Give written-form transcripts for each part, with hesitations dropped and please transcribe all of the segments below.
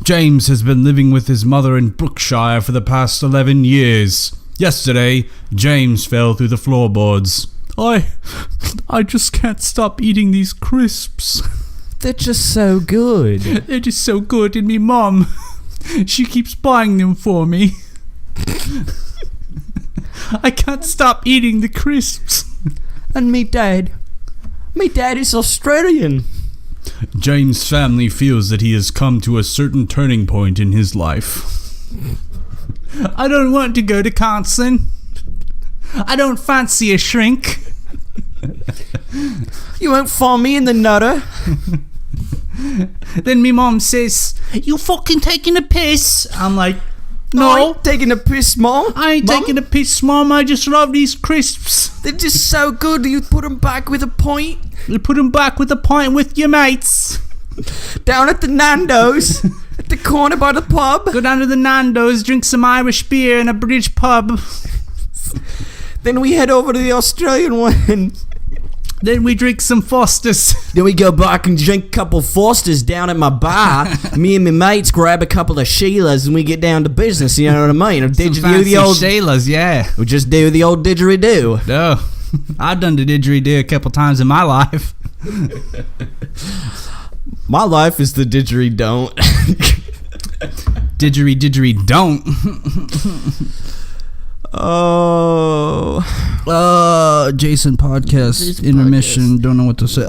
James has been living with his mother in Brookshire for the past 11 years. Yesterday, James fell through the floorboards. I just can't stop eating these crisps. They're just so good. They're just so good, and me mom, she keeps buying them for me. I can't stop eating the crisps. And me dad is Australian. James' family feels that he has come to a certain turning point in his life. I don't want to go to Wisconsin. I don't fancy a shrink. You won't find me in the Nutter. Then me mom says, "You fucking taking a piss?" I'm like, "No, I ain't taking a piss, Mom. I ain't taking a piss, Mom. I just love these crisps. They're just so good. You put them back with a pint. You put them back with a pint with your mates. Down at the Nando's, at the corner by the pub. Go down to the Nando's, drink some Irish beer in a British pub. Then we head over to the Australian one. Then we drink some Fosters. Then we go back and drink a couple Fosters down at my bar. Me and my mates grab a couple of Sheilas and we get down to business, you know what I mean? Or Some fancy Sheilas, yeah. We just do the old didgeridoo. No, I've done the didgeridoo a couple times in my life. My life is the didgeridoo. Didgeridoo. Jason podcast intermission. Don't know what to say.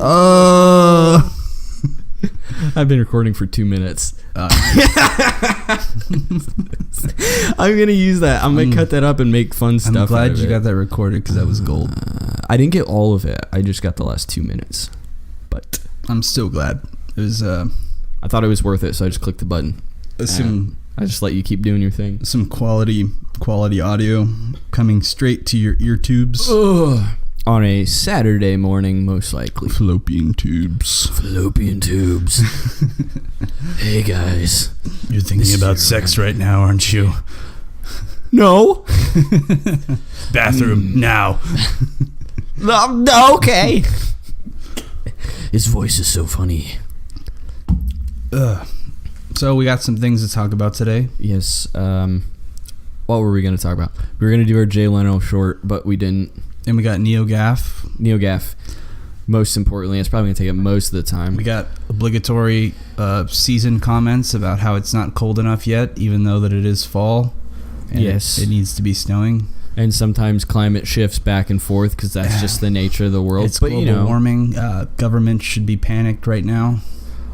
I've been recording for 2 minutes. I'm gonna use that. I'm gonna cut that up and make fun stuff. I'm glad you got that recorded because that was gold. I didn't get all of it. I just got the last 2 minutes. But I'm still glad. It was. I thought it was worth it, so I just clicked the button. I just let you keep doing your thing. Some quality audio coming straight to your ear tubes. On a Saturday morning, most likely. Fallopian tubes. Hey guys. You're thinking about sex right now, aren't you? No. Bathroom now. No, okay. His voice is so funny. So we got some things to talk about today. Yes. What were we going to talk about? We were going to do our Jay Leno short, but we didn't. And we got Neogaf. Most importantly, it's probably going to take up most of the time. We got obligatory season comments about how it's not cold enough yet, even though that it is fall. And yes. It needs to be snowing. And sometimes climate shifts back and forth because that's just the nature of the world. It's global warming. Government should be panicked right now.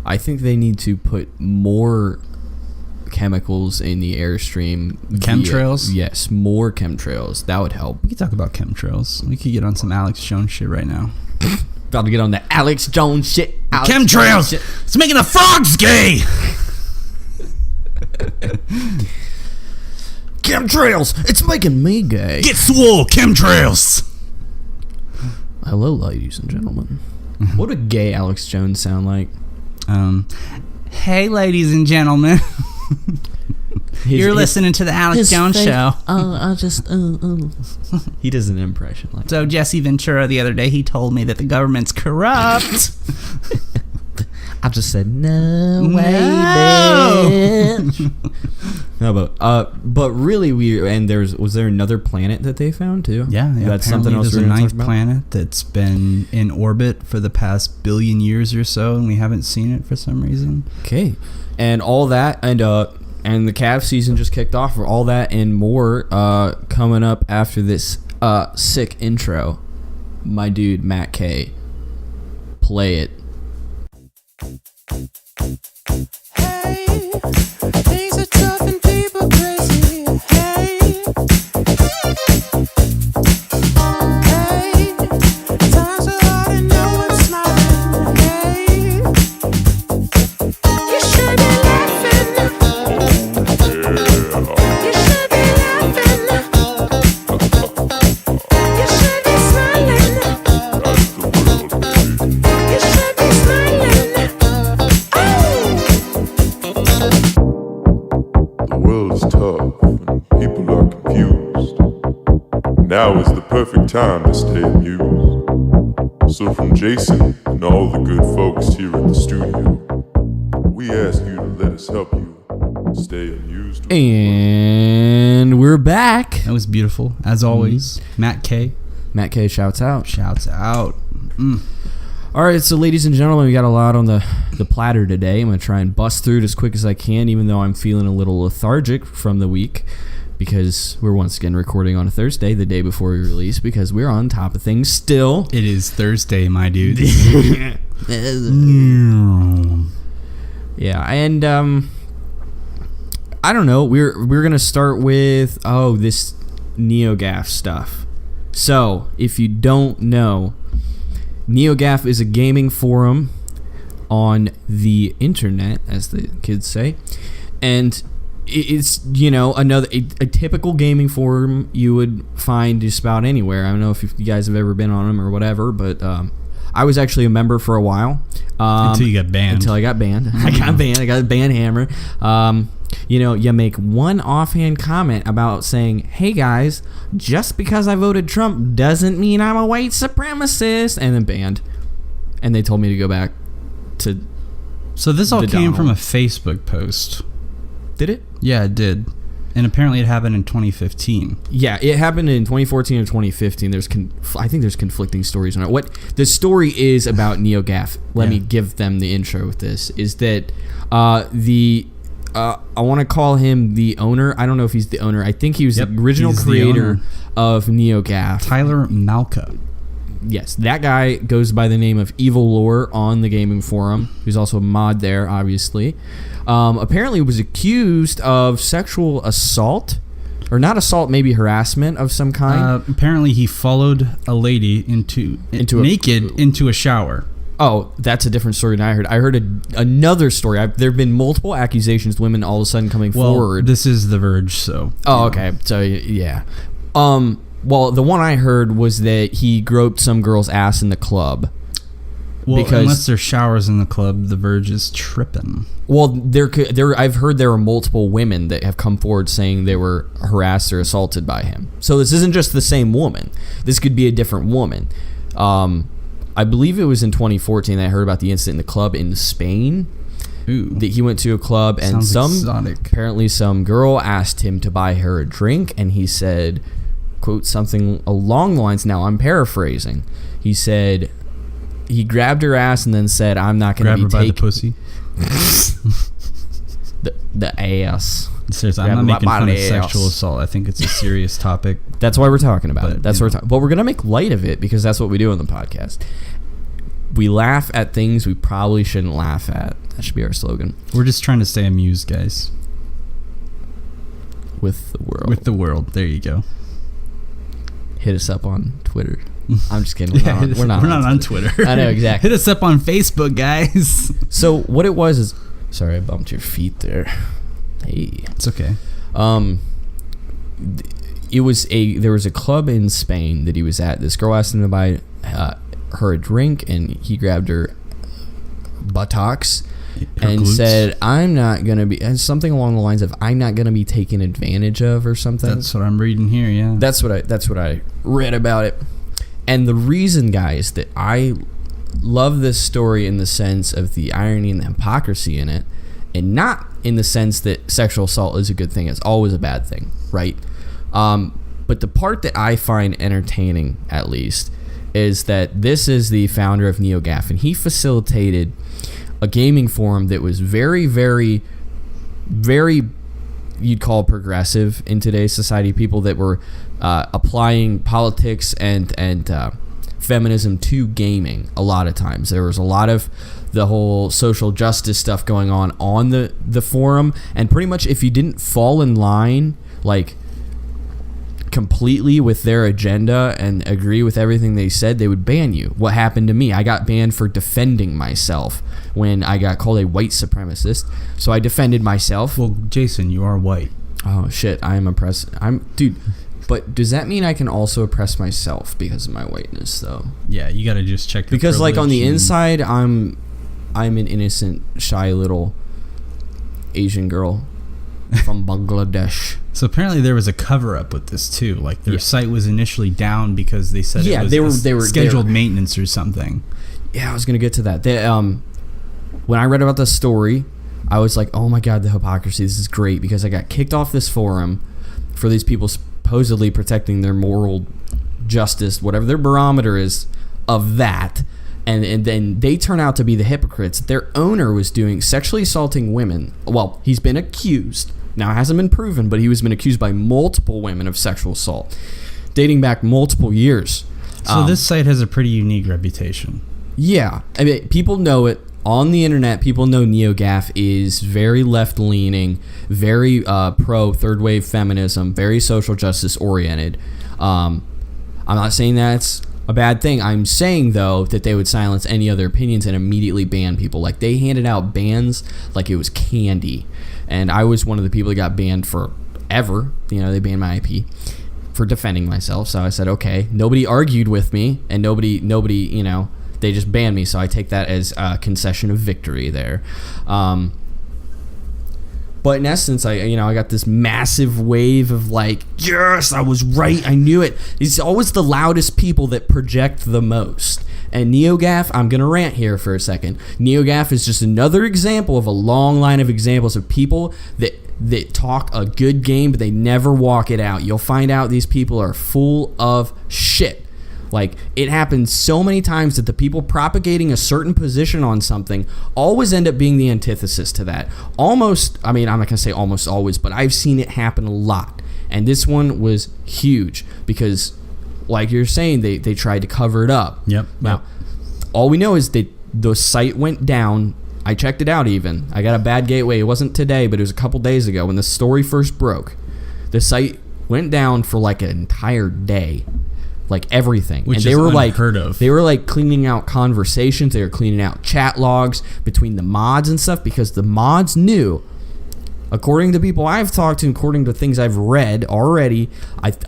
I think they need to put more chemicals in the airstream. Chemtrails? Yes, more chemtrails. That would help. We could talk about chemtrails. We could get on some Alex Jones shit right now. About to get on the Alex Jones shit. Chemtrails! It's making the frogs gay! Chemtrails! It's making me gay. Get swole, chemtrails! Hello, ladies and gentlemen. What would gay Alex Jones sound like? Hey, ladies and gentlemen. You're listening to the Alex Jones show. He does an impression like So Jesse Ventura the other day, he told me that the government's corrupt. I just said, no way, bitch. No, but really was there another planet that they found too? Yeah, That's something else. There's a ninth planet that's been in orbit for the past billion years or so, and we haven't seen it for some reason. Okay, and all that, and the Cavs season just kicked off. For all that and more, coming up after this sick intro. My dude Matt K, play it. Hey, things are tough and people crazy. Hey, times are hard and no one's smiling. Hey, you should be laughing. You should be laughing. You should be smiling. You should be smiling. The world is tough and people are confused. Now is the perfect time to stay amused. So from Jason and all the good folks here at the studio, we ask you to let us help you stay amused. And we're back. That was beautiful, as always. Matt K. Matt K shouts out. Shouts out. All right, so ladies and gentlemen, we got a lot on the platter today. I'm going to try and bust through it as quick as I can, even though I'm feeling a little lethargic from the week, because we're once again recording on a Thursday, the day before we release, because we're on top of things still. It is Thursday, my dude. Yeah, and I don't know. We're gonna start with this Neogaf stuff. So if you don't know, Neogaf is a gaming forum on the internet, as the kids say, and it's a typical gaming forum you would find just about anywhere. I don't know if you guys have ever been on them or whatever, but I was actually a member for a while. Until you got banned. Until I got banned. I got banned. I got a ban hammer. You make one offhand comment about saying, hey guys, just because I voted Trump doesn't mean I'm a white supremacist, and then banned. And they told me to go back to So this all the came Donald. from a Facebook post. Did it? Yeah, it did. And apparently it happened in 2015. Yeah, it happened in 2014 or 2015. I think there's conflicting stories on it. What the story is about Neogaf, let me give them the intro with this, is that I want to call him the owner. I don't know if he's the owner. I think he was the original creator of Neogaf. Tyler Malka. Yes, that guy goes by the name of Evil Lore on the gaming forum, who's also a mod there, obviously. Apparently was accused of sexual assault, or not assault, maybe harassment of some kind. Apparently he followed a lady naked into a shower. Oh, that's a different story than I heard. I heard another story. There have been multiple accusations of women all of a sudden coming forward. This is The Verge, so... Oh, okay. So, yeah. Well, the one I heard was that he groped some girl's ass in the club. Well, unless there's showers in the club, The Verge is tripping. Well, I've heard there are multiple women that have come forward saying they were harassed or assaulted by him. So this isn't just the same woman. This could be a different woman. I believe it was in 2014 that I heard about the incident in the club in Spain. Ooh. That he went to a club and apparently some girl asked him to buy her a drink, and he said, quote, something along the lines, now I'm paraphrasing. He said, he grabbed her ass and then said, I'm not going to be taking... Grab her by the pussy? the ass. Seriously, I'm not making fun of sexual assault. I think it's a serious topic. That's why we're talking about it. That's what we're talking. But we're gonna make light of it because that's what we do on the podcast. We laugh at things we probably shouldn't laugh at. That should be our slogan. We're just trying to stay amused, guys. With the world. With the world. There you go. Hit us up on Twitter. I'm just kidding. We're not on Twitter. I know, exactly. Hit us up on Facebook, guys. So what it was is, sorry, I bumped your feet there. Hey, it's okay. There was a club in Spain that he was at. This girl asked him to buy her a drink, and he grabbed her buttocks and glutes. said, "I'm not gonna be," and something along the lines of, "I'm not gonna be taken advantage of," or something. That's what I'm reading here. Yeah, that's what I read about it. And the reason, guys, that I love this story in the sense of the irony and the hypocrisy in it, and not in the sense that sexual assault is a good thing. It's always a bad thing, right? But the part that I find entertaining, at least, is that this is the founder of Neogaf, and he facilitated a gaming forum that was very, very, very, you'd call progressive in today's society. People that were applying politics and feminism to gaming a lot of times. There was a lot of the whole social justice stuff going on the forum, and pretty much if you didn't fall in line like completely with their agenda and agree with everything they said, they would ban you. What happened to me? I got banned for defending myself when I got called a white supremacist, so I defended myself. Well, Jason, you are white. Oh shit, I am oppressed. Dude, but does that mean I can also oppress myself because of my whiteness, though? Yeah, you gotta just check your because like on the privilege inside I'm an innocent, shy little Asian girl from Bangladesh. So apparently there was a cover-up with this too. Like their site was initially down because they said it was they were scheduled maintenance or something. Yeah, I was gonna get to that. When I read about the story, I was like, oh my God, the hypocrisy. This is great, because I got kicked off this forum for these people supposedly protecting their moral justice, whatever their barometer is of that. And then they turn out to be the hypocrites. Their owner was doing sexually assaulting women. Well, he's been accused. Now, it hasn't been proven, but he was been accused by multiple women of sexual assault, dating back multiple years. So this site has a pretty unique reputation. Yeah. I mean, people know it. On the internet, people know Neogaf is very left-leaning, very pro third-wave feminism, very social justice oriented. I'm not saying that's a bad thing. I'm saying, though, that they would silence any other opinions and immediately ban people. Like, they handed out bans like it was candy. And I was one of the people that got banned forever. You know, they banned my IP for defending myself. So I said, okay. Nobody argued with me, and nobody, you know, they just banned me. So I take that as a concession of victory there. But in essence, I got this massive wave of like, yes, I was right. I knew it. It's always the loudest people that project the most. And Neogaf, I'm going to rant here for a second. Neogaf is just another example of a long line of examples of people that talk a good game, but they never walk it out. You'll find out these people are full of shit. Like, it happens so many times that the people propagating a certain position on something always end up being the antithesis to that. Almost, I mean, I'm not going to say almost always, but I've seen it happen a lot. And this one was huge because, like you're saying, they tried to cover it up. Yep. Now, all we know is that the site went down. I checked it out even. I got a bad gateway. It wasn't today, but it was a couple days ago when the story first broke. The site went down for like an entire day. Like everything. Which and they is were unheard of. They were like cleaning out conversations. They were cleaning out chat logs between the mods and stuff because the mods knew, according to people I've talked to, according to things I've read already,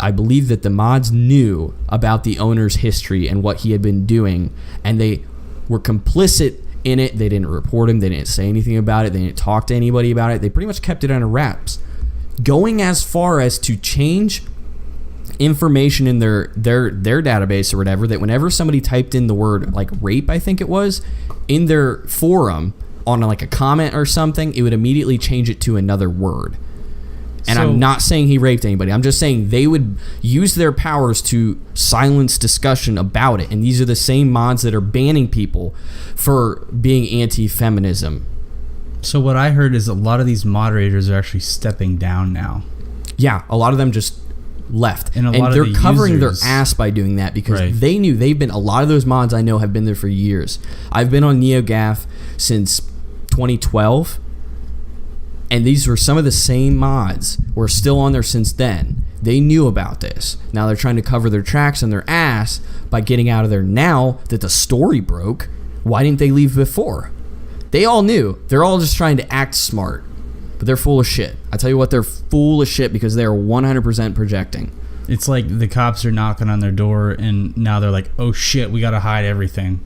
I believe that the mods knew about the owner's history and what he had been doing, and they were complicit in it. They didn't report him. They didn't say anything about it. They didn't talk to anybody about it. They pretty much kept it under wraps, going as far as to change information in their database or whatever, that whenever somebody typed in the word like rape, I think it was, in their forum on like a comment or something, it would immediately change it to another word. And So, I'm not saying he raped anybody. I'm just saying they would use their powers to silence discussion about it. And these are the same mods that are banning people for being anti-feminism. So what I heard is a lot of these moderators are actually stepping down now. Yeah, a lot of them just left, And a and lot of they're the covering users- their ass by doing that because Right. they knew a lot of those mods I know have been there for years. I've been on Neogaf since 2012, and these were some of the same mods who are still on there since then. They knew about this. Now they're trying to cover their tracks and their ass by getting out of there now that the story broke. Why didn't they leave before? They all knew. They're all just trying to act smart. But they're full of shit. I tell you what, they're full of shit because they're 100% projecting. It's like the cops are knocking on their door and now they're like, oh shit, we gotta hide everything.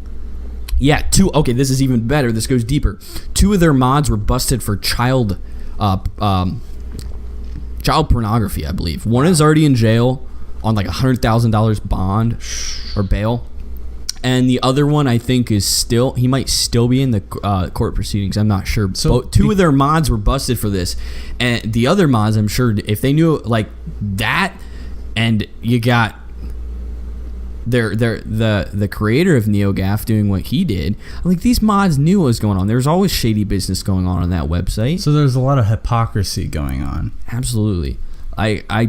Yeah, okay, this is even better. This goes deeper. 2 of their mods were busted for child pornography, I believe. One is already in jail on like $100,000 bond or bail. And the other one, I think, he might still be in the court proceedings. I'm not sure. So 2 of their mods were busted for this. And the other mods, I'm sure, if they knew like that, and you got the creator of Neogaf doing what he did, like these mods knew what was going on. There's always shady business going on that website. So there's a lot of hypocrisy going on. Absolutely.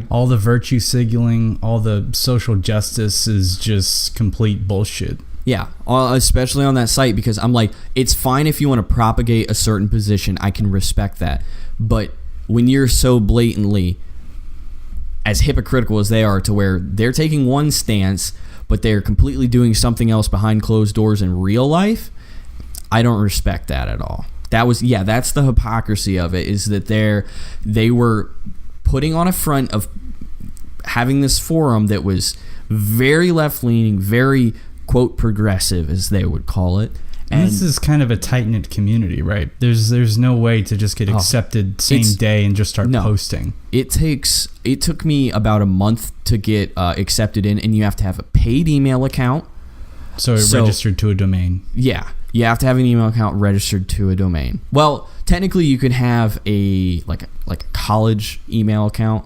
All the virtue signaling, all the social justice is just complete bullshit. Yeah, especially on that site, because I'm like, it's fine if you want to propagate a certain position. I can respect that. But when you're so blatantly as hypocritical as they are, to where they're taking one stance, but they're completely doing something else behind closed doors in real life, I don't respect that at all. That's the hypocrisy of it, is that they were putting on a front of having this forum that was very left-leaning, very, quote, progressive, as they would call it. And this is kind of a tight-knit community, right? There's no way to just get accepted same day and just start posting. It took me about a month to get accepted in, and you have to have a paid email account. So registered to a domain. Yeah. You have to have an email account registered to a domain. Well, technically, you could have a college email account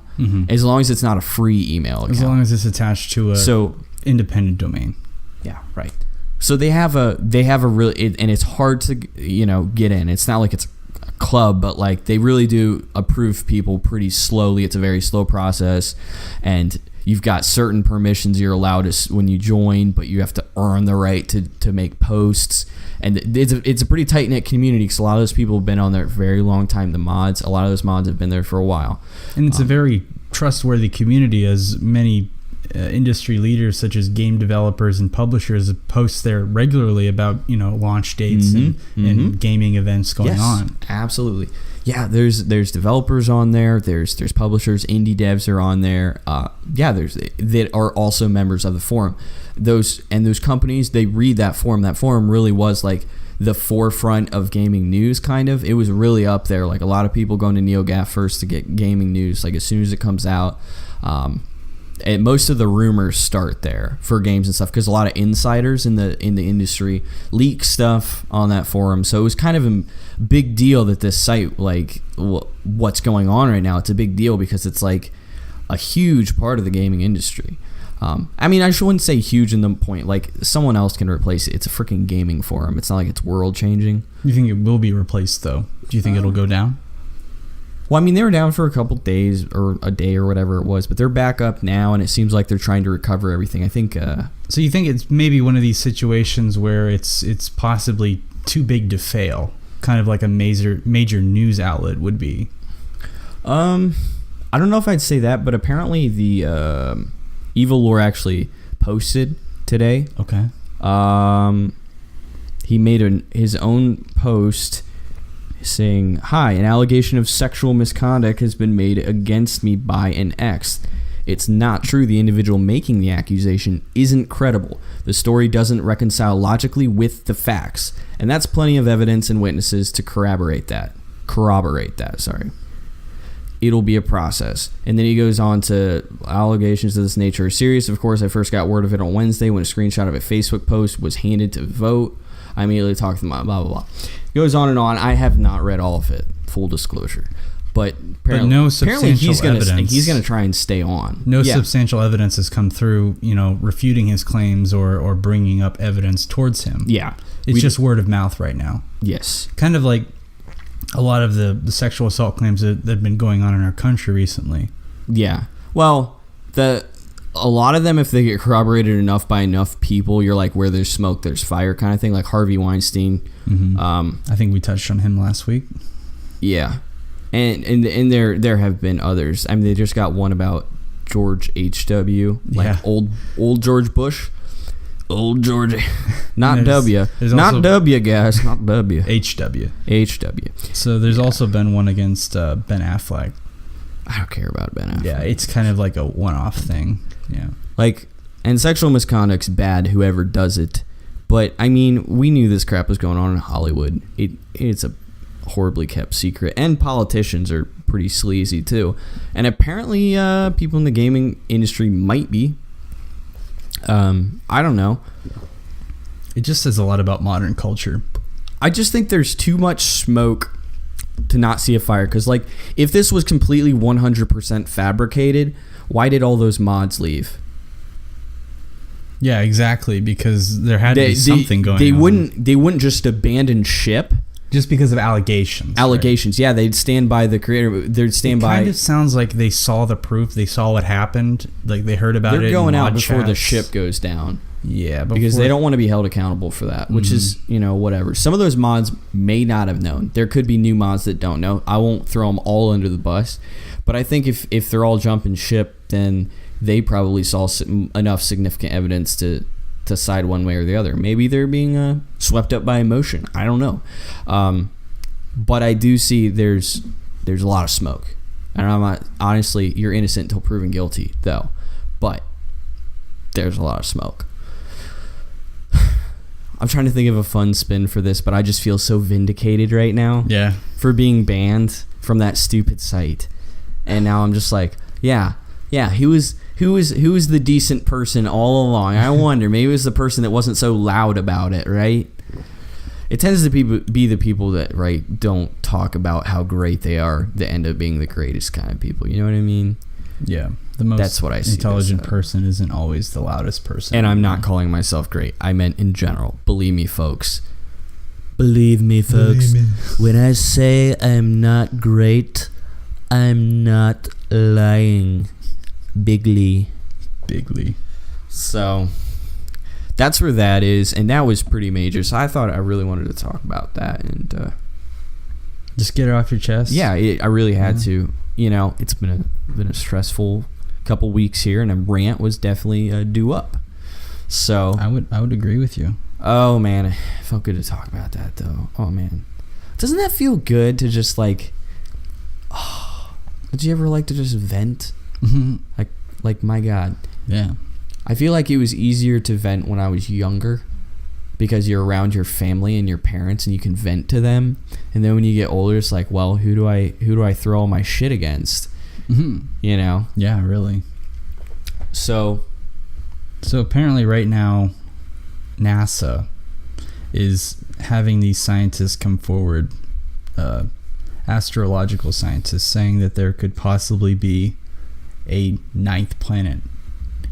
as long as it's not a free email account. As long as it's attached to a independent domain. Yeah, right. So they have a really, and it's hard to get in. It's not like it's a club, but like they really do approve people pretty slowly. It's a very slow process, and you've got certain permissions you're allowed when you join, but you have to earn the right to make posts. And it's a pretty tight knit community because a lot of those people have been on there a very long time. The mods, a lot of those mods have been there for a while, and it's a very trustworthy community, as many industry leaders such as game developers and publishers post there regularly about launch dates and gaming events going on. Absolutely. Yeah, there's developers on there. There's publishers, indie devs are on there. That are also members of the forum. Those companies, they read that forum. That forum really was like the forefront of gaming news, kind of. It was really up there. Like a lot of people going to Neogaf first to get gaming news, like as soon as it comes out. And most of the rumors start there for games and stuff because a lot of insiders in the industry leak stuff on that forum. So it was kind of a big deal that this site, like what's going on right now, it's a big deal because it's like a huge part of the gaming industry. I mean, I wouldn't say huge in the point, like someone else can replace it. It's a freaking gaming forum. It's not like it's world changing. You think it will be replaced though? Do you think it'll go down? Well, I mean, they were down for a couple days or a day or whatever it was, but they're back up now, and it seems like they're trying to recover everything. I think. So you think it's maybe one of these situations where it's possibly too big to fail, kind of like a major news outlet would be? I don't know if I'd say that, but apparently the Evil Lore actually posted today. Okay. He made his own post saying, "Hi, an allegation of sexual misconduct has been made against me by an ex. It's not true. The individual making the accusation isn't credible. The story doesn't reconcile logically with the facts. And that's plenty of evidence and witnesses to corroborate that. It'll be a process." And then he goes on to, "Allegations of this nature are serious. Of course, I first got word of it on Wednesday when a screenshot of a Facebook post was handed to Vote. I immediately talked to them, blah, blah, blah." Goes on and on. I have not read all of it, full disclosure. But no substantial evidence. He's going to try and stay on. No substantial evidence has come through, refuting his claims or bringing up evidence towards him. Yeah. It's just word of mouth right now. Yes. Kind of like a lot of the sexual assault claims that have been going on in our country recently. Yeah. Well, a lot of them, if they get corroborated enough by enough people, you're like, where there's smoke, there's fire kind of thing, like Harvey Weinstein. I think we touched on him last week. Yeah. And there have been others. I mean, they just got one about George H.W., like old George Bush. Old George. Not W. Not W, guys. Not W. H.W. H.W. So there's also been one against Ben Affleck. I don't care about Ben Affleck. Yeah, it's kind of like a one-off thing. Yeah. Like, and sexual misconduct's bad, whoever does it. But, I mean, we knew this crap was going on in Hollywood. It's a horribly kept secret. And politicians are pretty sleazy, too. And apparently, people in the gaming industry might be. I don't know. It just says a lot about modern culture. I just think there's too much smoke to not see a fire. Because, like, if this was completely 100% fabricated, why did all those mods leave? Yeah, exactly. Because there had to be something going on. They wouldn't just abandon ship. Just because of allegations. Allegations, right? Yeah. They'd stand by the creator. They'd stand by. It kind of sounds like they saw the proof. They saw what happened. Like, they heard about it. They're going out before chats. the ship goes down. Yeah. Because they don't want to be held accountable for that, which is, whatever. Some of those mods may not have known. There could be new mods that don't know. I won't throw them all under the bus. But I think if they're all jumping ship, then they probably saw enough significant evidence to side one way or the other. Maybe they're being swept up by emotion. I don't know. But I do see there's a lot of smoke. And I'm not, honestly, you're innocent until proven guilty, though. But there's a lot of smoke. I'm trying to think of a fun spin for this, but I just feel so vindicated right now. Yeah. For being banned from that stupid site. And now I'm just like, yeah, who was the decent person all along? I wonder. Maybe it was the person that wasn't so loud about it, right? It tends to be the people that, right, don't talk about how great they are that end up being the greatest kind of people. You know what I mean? Yeah. The most That's what I see intelligent this, person isn't always the loudest person. And I'm not calling myself great. I meant in general. Believe me, folks. Believe me, folks. When I say I'm not great, I'm not lying. Bigly. So that's where that is, and that was pretty major. So I thought I really wanted to talk about that, and just get it off your chest. yeah, I really had to. You know, it's been a stressful couple weeks here, and a rant was definitely due up. So I would agree with you. Oh man, it felt good to talk about that though. Oh man, doesn't that feel good to just like? Oh, did you ever like to just vent? Mm-hmm. Like my God. Yeah. I feel like it was easier to vent when I was younger because you're around your family and your parents and you can vent to them. And then when you get older, it's like, well, who do I throw all my shit against? Mm-hmm. You know? Yeah, really. So apparently right now, NASA is having these scientists come forward, astrological scientists, saying that there could possibly be a ninth planet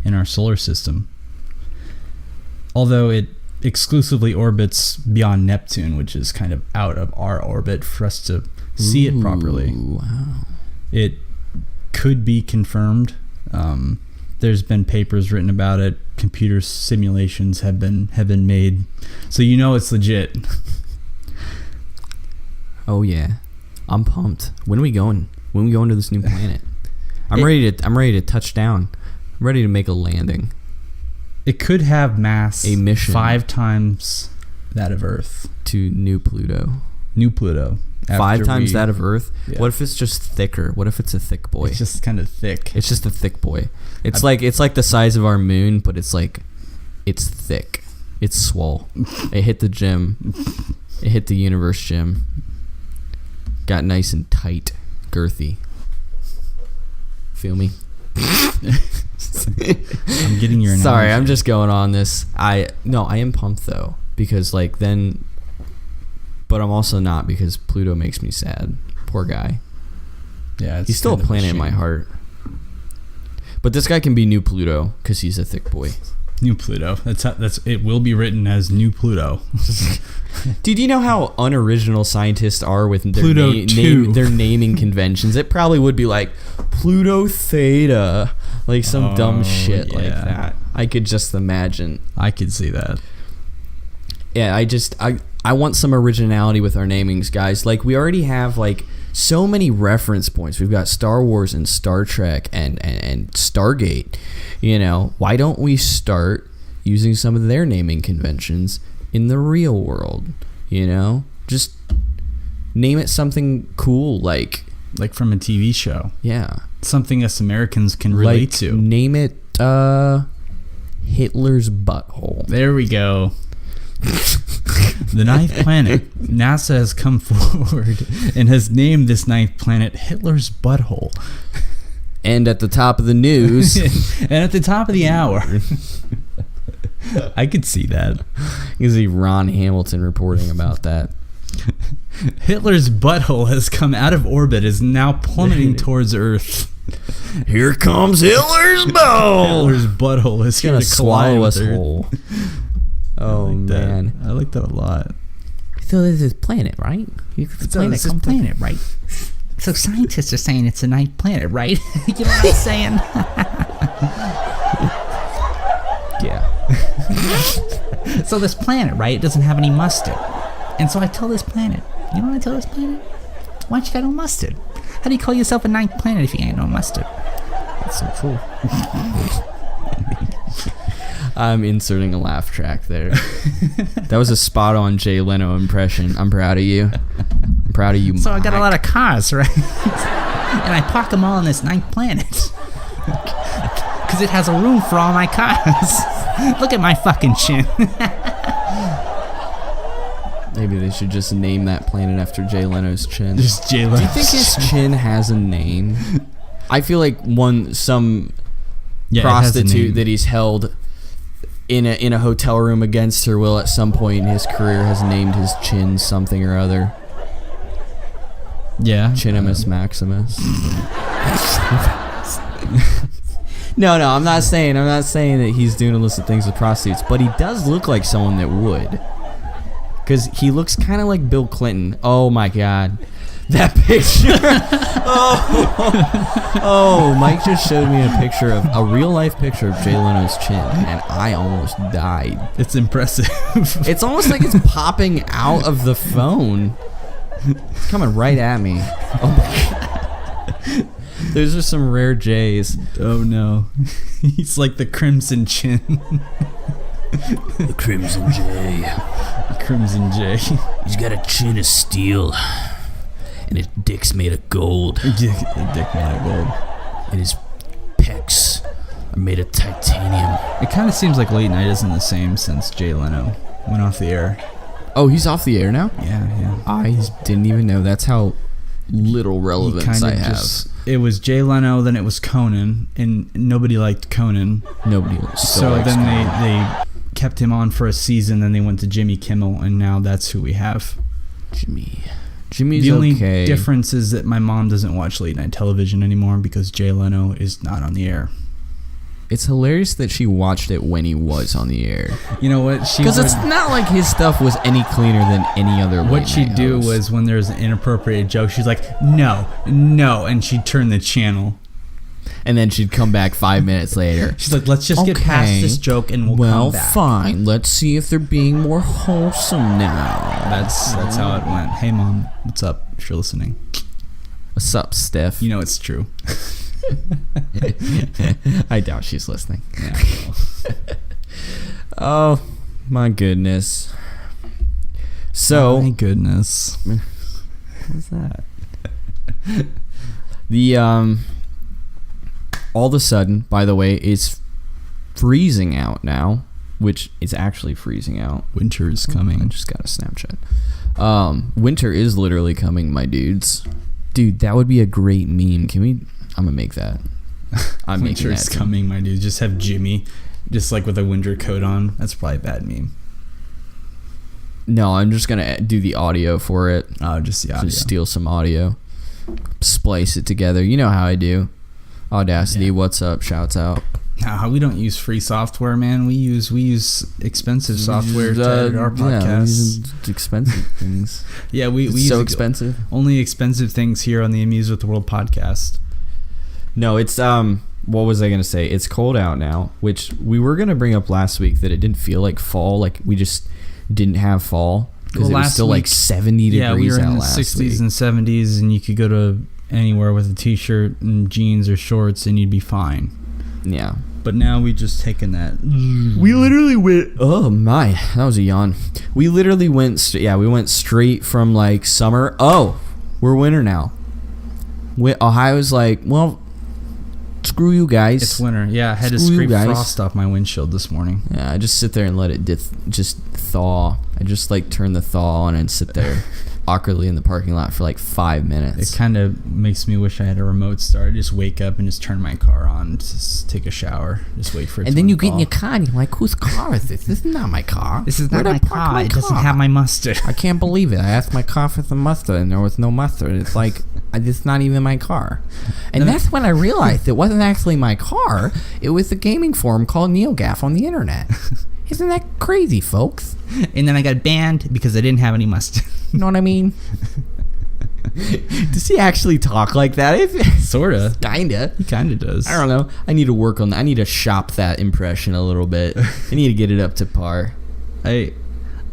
in our solar system, although it exclusively orbits beyond Neptune, which is kind of out of our orbit for us to see it properly. Wow. It could be confirmed. There's been papers written about it. Computer simulations have been made, so you know it's legit. Oh yeah, I'm pumped. When are we going? When are we going to this new planet? I'm ready to touch down. I'm ready to make a landing. It could have mass A mission 5 times that of Earth. To New Pluto. New Pluto. 5 times that of Earth? Yeah. What if it's just thicker? What if it's a thick boy? It's just kind of thick. It's just a thick boy. It's like the size of our moon, but it's thick. It's swole. It hit the gym. It hit the universe gym. Got nice and tight, girthy. Feel me? I'm getting your analogy. Sorry, I'm just going on this. I am pumped though because but I'm also not because Pluto makes me sad. Poor guy. Yeah, He's still a planet in my heart. But this guy can be New Pluto because he's a thick boy. New Pluto. That's it. Will be written as New Pluto. Dude, you know how unoriginal scientists are with their, Pluto 2. their naming conventions? It probably would be like Pluto Theta, like some dumb shit like that. I could just imagine. I could see that. Yeah, I want some originality with our namings, guys. Like, we already have like so many reference points. We've got Star Wars and Star Trek and Stargate. You know, why don't we start using some of their naming conventions in the real world? You know, just name it something cool, like from a TV show. Yeah, something us Americans can relate to. Name it Hitler's butthole. There we go. The ninth planet. NASA has come forward and has named this ninth planet Hitler's butthole. And at the top of the news. And at the top of the hour. I could see that. You can see Ron Hamilton reporting about that. Hitler's butthole has come out of orbit, is now plummeting towards Earth. Here comes Hitler's butthole. Hitler's butthole is going to swallow us Earth. whole. Oh, man. I like that a lot. So this is planet, right? It's a planet, right? So scientists are saying it's a ninth planet, right? You know what I'm saying? Yeah. So this planet, right, it doesn't have any mustard. And so I tell this planet, you know what I tell this planet? Why don't you got no mustard? How do you call yourself a ninth planet if you ain't no mustard? That's so cool. I'm inserting a laugh track there. That was a spot on Jay Leno impression. I'm proud of you. I'm proud of you, So I got a Mike. lot of cars, right? And I park them all on this ninth planet. Because it has a room for all my cars. Look at my fucking chin. Maybe they should just name that planet after Jay Leno's chin. Just Jay Leno. Do you think his chin has a name? I feel like some Yeah, it has a prostitute name. that he's held in a hotel room against her will at some point in his career has named his chin something or other. Yeah. Chinius Maximus. No, I'm not saying that he's doing illicit things with prostitutes, but he does look like someone that would. Because he looks kind of like Bill Clinton. Oh my God. That picture. Oh, Mike just showed me a picture of a real life picture of Jay Leno's chin, and I almost died. It's impressive. It's almost like it's popping out of the phone. It's coming right at me. Oh my God. Those are some rare J's. Oh no. He's like the Crimson Chin. The Crimson J. The Crimson J. He's got a chin of steel. And his dick's made of gold. The dick made of gold. And his pecs are made of titanium. It kind of seems like Late Night isn't the same since Jay Leno went off the air. Oh, he's off the air now? Yeah. I didn't even know. That's how little relevance I have. It was Jay Leno, then it was Conan, and nobody liked Conan. Nobody So likes then Conan. they kept him on for a season, then they went to Jimmy Kimmel, and now that's who we have. Jimmy's the only okay. difference is that my mom doesn't watch late night television anymore because Jay Leno is not on the air. It's hilarious that she watched it when he was on the air. You know what? Because it's not like his stuff was any cleaner than any other late What she'd night do host. was when there's an inappropriate joke, she's like, no, and she'd turn the channel. And then she'd come back 5 minutes later. She's like, let's just get past this joke and we'll come back. Fine. Let's see if they're being more wholesome now. That's how it went. Hey, Mom, what's up? If you're listening. What's up, Steph? You know it's true. I doubt she's listening. Yeah, Oh, my goodness. So, my goodness. what's that? The all of a sudden, by the way, it's freezing out now, which is actually freezing out. Winter is coming. I just got a Snapchat. Winter is literally coming, my dudes. Dude, that would be a great meme. Can we? I'm gonna make that. I'm making Winter is that. coming, my dude. Just have Jimmy, just like with a winter coat on. That's probably a bad meme. No, I'm just gonna do the audio for it. Oh, just the audio. Just steal some audio, splice it together. You know how I do. Audacity, what's up? Shouts out. Nah, we don't use free software, man. We use expensive software to edit our podcasts. Yeah, we use expensive things. Yeah, we It's use so expensive. Only expensive things here on the Amused with the World podcast. No, it's what was I gonna say? It's cold out now, which we were gonna bring up last week that it didn't feel like fall. Like we just didn't have fall because it was still like 70 degrees Yeah, we were out in the last 60s week. and 70s, and you could go to anywhere with a t-shirt and jeans or shorts, and you'd be fine. Yeah. But now we just taken that. We literally went. Oh my, that was a yawn. We literally went. We went straight from like summer. Oh, we're winter now. Ohio's like, well, screw you guys. It's winter. Yeah, I had to Screw you scrape guys. frost off my windshield this morning. Yeah, I just sit there and let it just thaw. I just like turn the thaw on and sit there awkwardly in the parking lot for like 5 minutes. It kind of makes me wish I had a remote start. I just wake up and just turn my car on, just take a shower, just wait for it And to then you get in unfall. your car and you're like, whose car is this? This is not my car. This is Where'd not I my park car. It doesn't have my mustard. I can't believe it. I asked my car for some mustard and there was no mustard. It's like, it's not even my car. And that's when I realized it wasn't actually my car. It was a gaming forum called Neogaf on the internet. Isn't that crazy, folks? And then I got banned because I didn't have any mustard. You know what I mean? Does he actually talk like that? Sorta. Kinda. He kind of does. I don't know. I need to work on that. I need to shop that impression a little bit. I need to get it up to par. I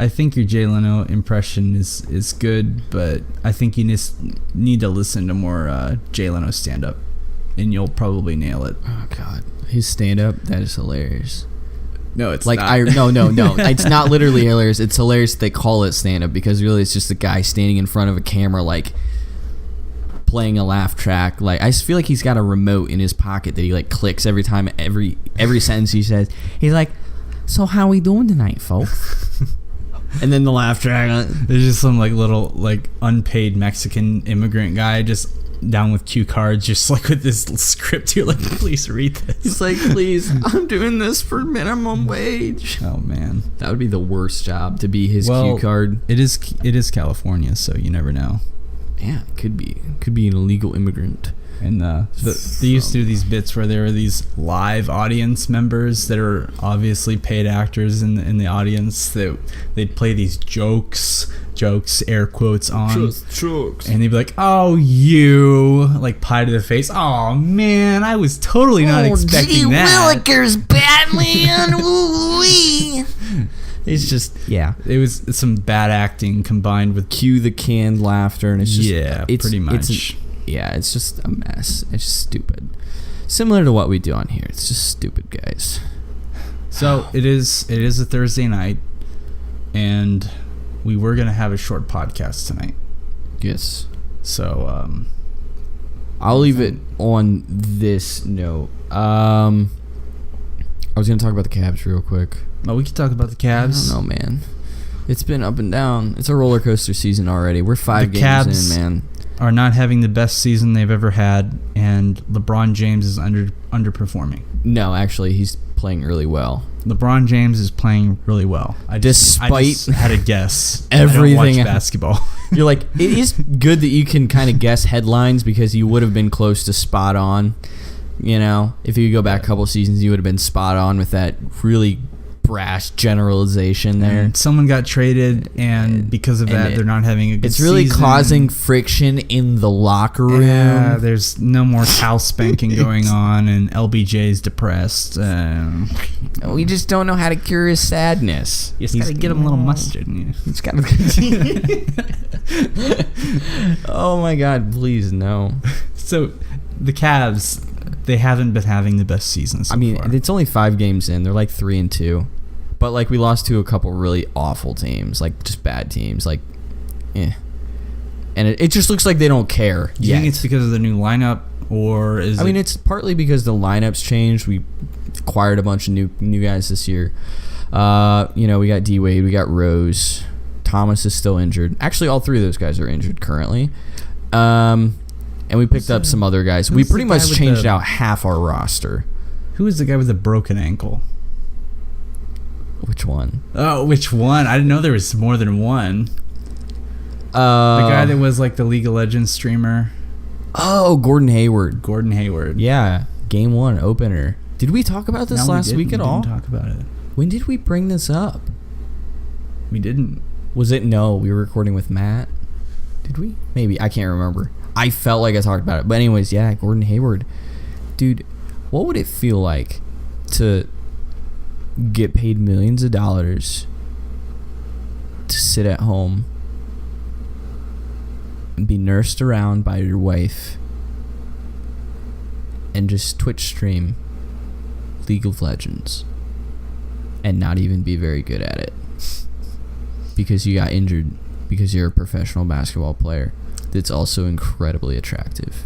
think your Jay Leno impression is good, but I think you just need to listen to more Jay Leno stand-up, and you'll probably nail it. Oh, God. His stand-up, that is hilarious. No, it's Like, not. No. It's not literally hilarious. It's hilarious they call it stand-up because really it's just a guy standing in front of a camera, like, playing a laugh track. Like, I just feel like he's got a remote in his pocket that he, like, clicks every time, every sentence he says. He's like, so how we doing tonight, folks? And then the laugh track. There's just some like little like unpaid Mexican immigrant guy just down with cue cards, just like with this script. You're like, please read this. He's like, please, I'm doing this for minimum wage. Oh man, That would be the worst job, to be his well, cue card. It is California, so you never know. Yeah, it could be. Could be an illegal immigrant. And they used to do these bits where there were these live audience members that are obviously paid actors in the audience, that they'd play these jokes, air quotes on. Jokes. And they'd be like, "Oh, you," like pie to the face. "Oh man, I was totally not expecting that." Willikers, Batman. Ooh-wee. It's just, yeah. It was some bad acting combined with Cue the canned laughter, and it's just, pretty much. It's just a mess. It's just stupid. Similar to what we do on here. It's just stupid, guys. So it is a Thursday night, and we were gonna have a short podcast tonight. Yes. So I'll leave it on this note. I was gonna talk about the Cavs real quick. we could talk about the Cavs. I don't know, man. It's been up and down. It's a roller coaster season already. We're 5 The games Cavs in, man. Are not having the best season they've ever had, and LeBron James is underperforming. No, actually, he's playing really well. LeBron James is playing really well. I just had a guess. Everything. I don't watch basketball. You're like, it is good that you can kind of guess headlines, because you would have been close to spot on. You know, if you go back a couple seasons, you would have been spot on with that really brash generalization there. And someone got traded, and because of that, they're not having a good season. It's really causing friction in the locker room. Yeah, there's no more cow spanking going on, and LBJ's depressed. We just don't know how to cure his sadness. You just gotta get him a little mustard. He's got to. Oh my God! Please no. So, the Cavs, they haven't been having the best season so far. It's only 5 games in. They're like 3-2, but like we lost to a couple really awful teams, like just bad teams, like, and it just looks like they don't care. Do you think it's because of the new lineup, or is it? It's partly because the lineup's changed. We acquired a bunch of new guys this year. We got D Wade, we got Rose. Thomas is still injured. Actually, all 3 of those guys are injured currently. And we picked up some other guys. We pretty much changed out half our roster. Who is the guy with the broken ankle? Which one? Oh, which one? I didn't know there was more than one. The guy that was like the League of Legends streamer. Oh, Gordon Hayward. Yeah, Game 1 opener. Did we talk about this last week at all? We didn't talk about it. When did we bring this up? We didn't. Was it? No, we were recording with Matt. Did we? Maybe. I can't remember. I felt like I talked about it. But anyways, yeah, Gordon Hayward. Dude, what would it feel like to get paid millions of dollars to sit at home and be nursed around by your wife and just Twitch stream League of Legends and not even be very good at it because you got injured because you're a professional basketball player that's also incredibly attractive?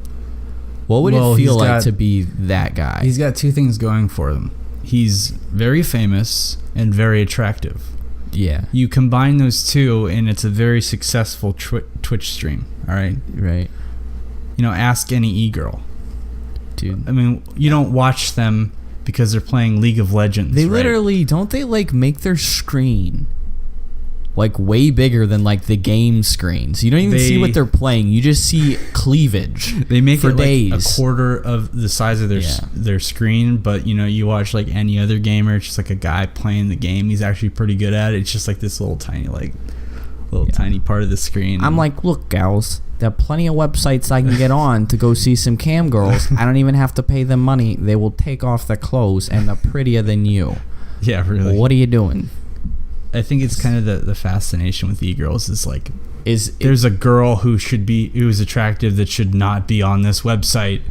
What would it feel like to be that guy? He's got 2 things going for him. He's very famous and very attractive. Yeah. You combine those 2, and it's a very successful Twitch stream. All right? Right. Ask any e-girl. Dude. I mean, you don't watch them because they're playing League of Legends. They literally, don't they like make their screen like way bigger than like the game screens? You don't even see what they're playing. You just see cleavage. They make for it days. Like a quarter of the size of their screen, but you watch like any other gamer, it's just like a guy playing the game. He's actually pretty good at it. It's just like this little tiny tiny part of the screen. I'm like, look, gals, there are plenty of websites I can get on to go see some cam girls. I don't even have to pay them money. They will take off their clothes and they're prettier than you. Yeah, really. What are you doing? I think it's kind of the fascination with e-girls is like, there's a girl who's attractive that should not be on this website.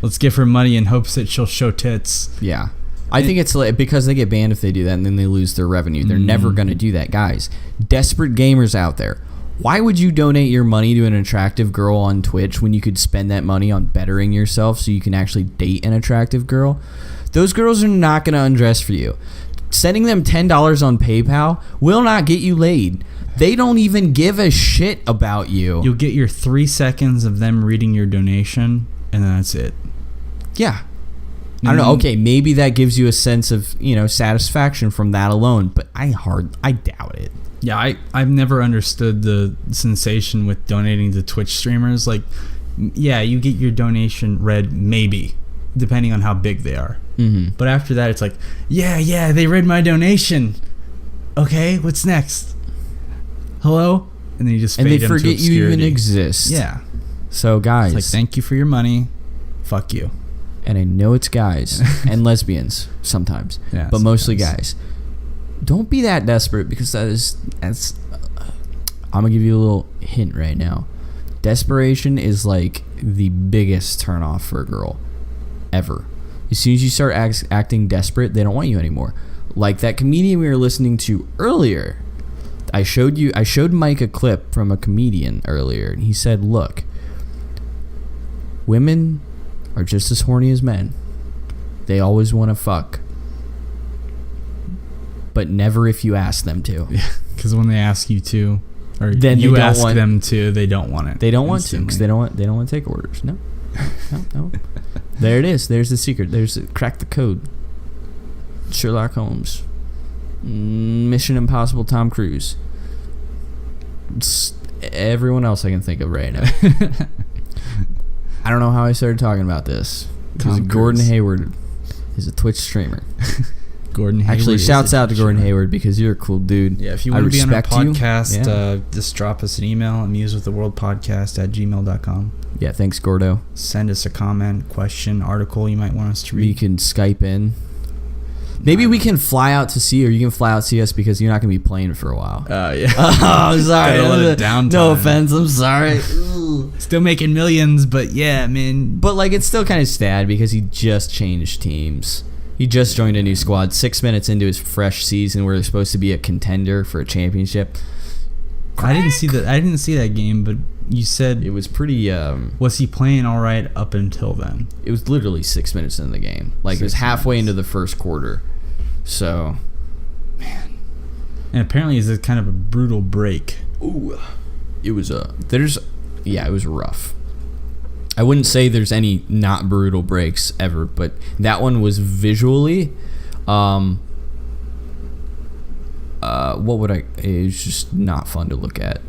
Let's give her money in hopes that she'll show tits. Yeah. I think it's like, because they get banned if they do that, and then they lose their revenue. They're never going to do that, guys. Desperate gamers out there, why would you donate your money to an attractive girl on Twitch when you could spend that money on bettering yourself so you can actually date an attractive girl? Those girls are not going to undress for you. sending them $10 on PayPal will not get you laid. They don't even give a shit about you. You'll get your 3 seconds of them reading your donation, and then that's it. Yeah. I don't know. Okay, maybe that gives you a sense of, satisfaction from that alone, but I doubt it. Yeah, I've never understood the sensation with donating to Twitch streamers. Like, yeah, you get your donation read, maybe, depending on how big they are. Mm-hmm. But after that, it's like, yeah, they read my donation. Okay, what's next? Hello? And then you just fade And they into forget you even obscurity. exist. Yeah. So, guys. It's like, thank you for your money. Fuck you. And I know it's guys and lesbians sometimes, Yeah, but mostly sometimes. guys. Don't be that desperate, because that's I'm gonna give you a little hint right now. Desperation is like the biggest turnoff for a girl ever. As soon as you start acting desperate, they don't want you anymore. Like that comedian we were listening to earlier. I showed Mike a clip from a comedian earlier, and he said, "Look, women are just as horny as men. They always want to fuck, but never if you ask them to." Because when they ask you to, or Then you they don't ask want- them to, they don't want it. They don't want to, instantly. because they don't want to take orders. No. There it is. There's the secret. Crack the code. Sherlock Holmes. Mission Impossible. Tom Cruise. It's everyone else I can think of right now. I don't know how I started talking about this. Because Tom Gordon Cruise. Hayward is a Twitch streamer. Gordon Hayward. Actually, is shouts a out to Gordon streamer. Hayward, because you're a cool dude. Yeah, if you I want to be on our respect you. podcast, Yeah. just drop us an email, amusewiththeworldpodcast@gmail.com. Yeah, thanks, Gordo. Send us a comment, question, article you might want us to read. You can Skype in. Maybe we can fly out to see, or you can fly out to see us, because you're not going to be playing for a while. Yeah. Oh, I'm sorry. Got a lot of downtime. No offense. I'm sorry. Still making millions, but yeah, man. But, like, it's still kind of sad, because he just changed teams. He just joined a new squad 6 minutes into his fresh season, where they're supposed to be a contender for a championship. I didn't see that game, but you said It was pretty... was he playing all right up until then? it was literally 6 minutes into the game. Like, it was 6 halfway minutes. into the first quarter. So... And apparently, it's a kind of a brutal break. Ooh. It was it was rough. I wouldn't say there's any not brutal breaks ever, but that one was visually it was just not fun to look at.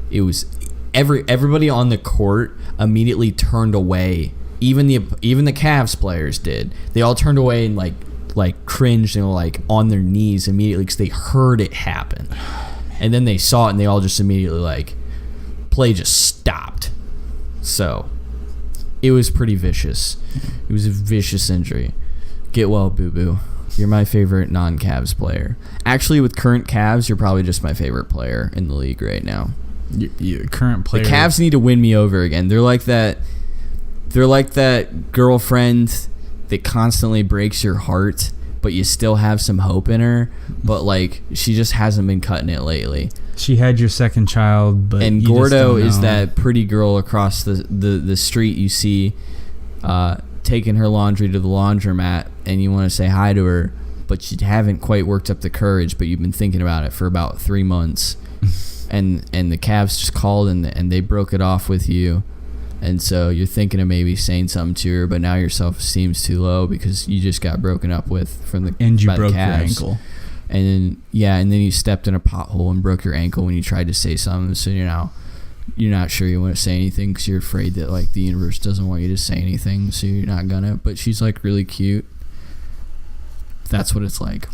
It was everybody on the court immediately turned away. Even the Cavs players did. They all turned away and like cringed and were like on their knees immediately, because they heard it happen. And then they saw it, and they all just immediately, like, play just stopped. So, it was pretty vicious. It was a vicious injury. Get well, boo-boo. You're my favorite non-Cavs player. Actually, with current Cavs, you're probably just my favorite player in the league right now. Current player. The Cavs need to win me over again. They're like that girlfriend that constantly breaks your heart, but you still have some hope in her, but like she just hasn't been cutting it lately. She had your second child, but And you just Gordo don't is know. that pretty girl across the street you see taking her laundry to the laundromat, and you want to say hi to her, but you haven't quite worked up the courage, but you've been thinking about it for about 3 months. and the Cavs just called, and they broke it off with you. And so you're thinking of maybe saying something to her, but now your self-esteem's too low because you just got broken up with from the And you by the broke your Cavs. ankle. And then you stepped in a pothole and broke your ankle when you tried to say something. So you're not sure you want to say anything because you're afraid that like the universe doesn't want you to say anything, so you're not gonna. But she's like really cute. That's what it's like.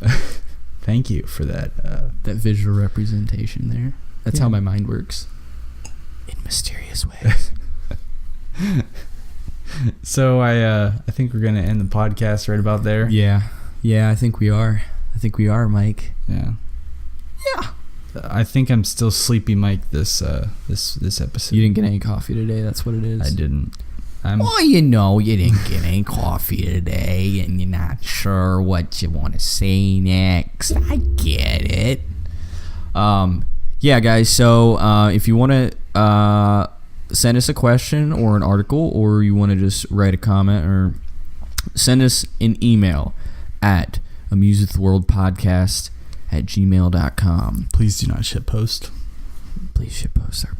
Thank you for that. That visual representation there. That's how my mind works. In mysterious ways. So I think we're gonna end the podcast right about there. Yeah, I think we are. Mike. Yeah. I think I'm still sleepy, Mike. This episode. You didn't get any coffee today. That's what it is. I didn't. Well, you didn't get any coffee today, and you're not sure what you want to say next. I get it. Yeah, guys. So if you want to send us a question or an article, or you want to just write a comment or send us an email at amusewiththeworldpodcast@gmail.com. Please do not shitpost. Please shitpost our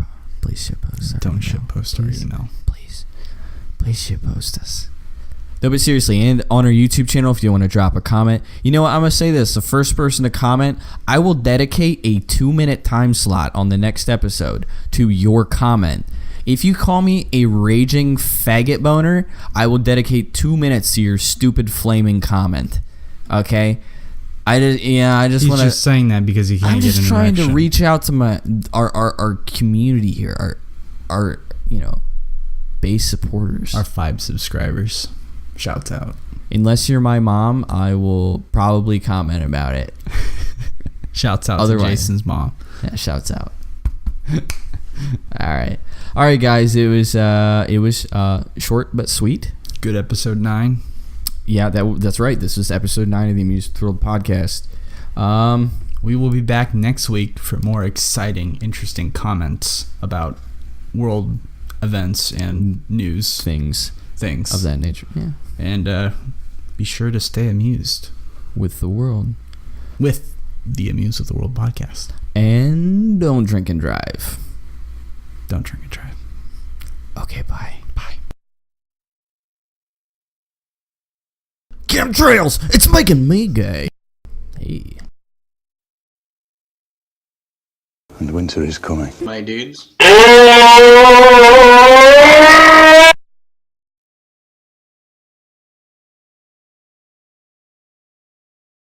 Don't email. shitpost our email. Please shitpost us. No, but seriously, and on our YouTube channel, if you want to drop a comment, you know what? I'm going to say this. The first person to comment, I will dedicate a 2-minute time slot on the next episode to your comment. If you call me a raging faggot boner, I will dedicate 2 minutes to your stupid flaming comment. Okay? He's want to. just saying that because he can't I'm get just an trying erection. to reach out to our community here, our base supporters. Our 5 subscribers. Shouts out. Unless you're my mom, I will probably comment about it. Shouts out Otherwise- to Jason's mom. Yeah, shouts out. All right, guys. It was short but sweet. Good episode 9. Yeah, that's right. This was episode 9 of the Amused World podcast. We will be back next week for more exciting, interesting comments about world events and news Things things of that nature. Yeah, and be sure to stay amused with the world. with the Amused with the World podcast. And don't drink and drive. Don't drink and drive. Okay, bye. Bye. Chemtrails! It's making me gay. Hey. And winter is coming. My dudes.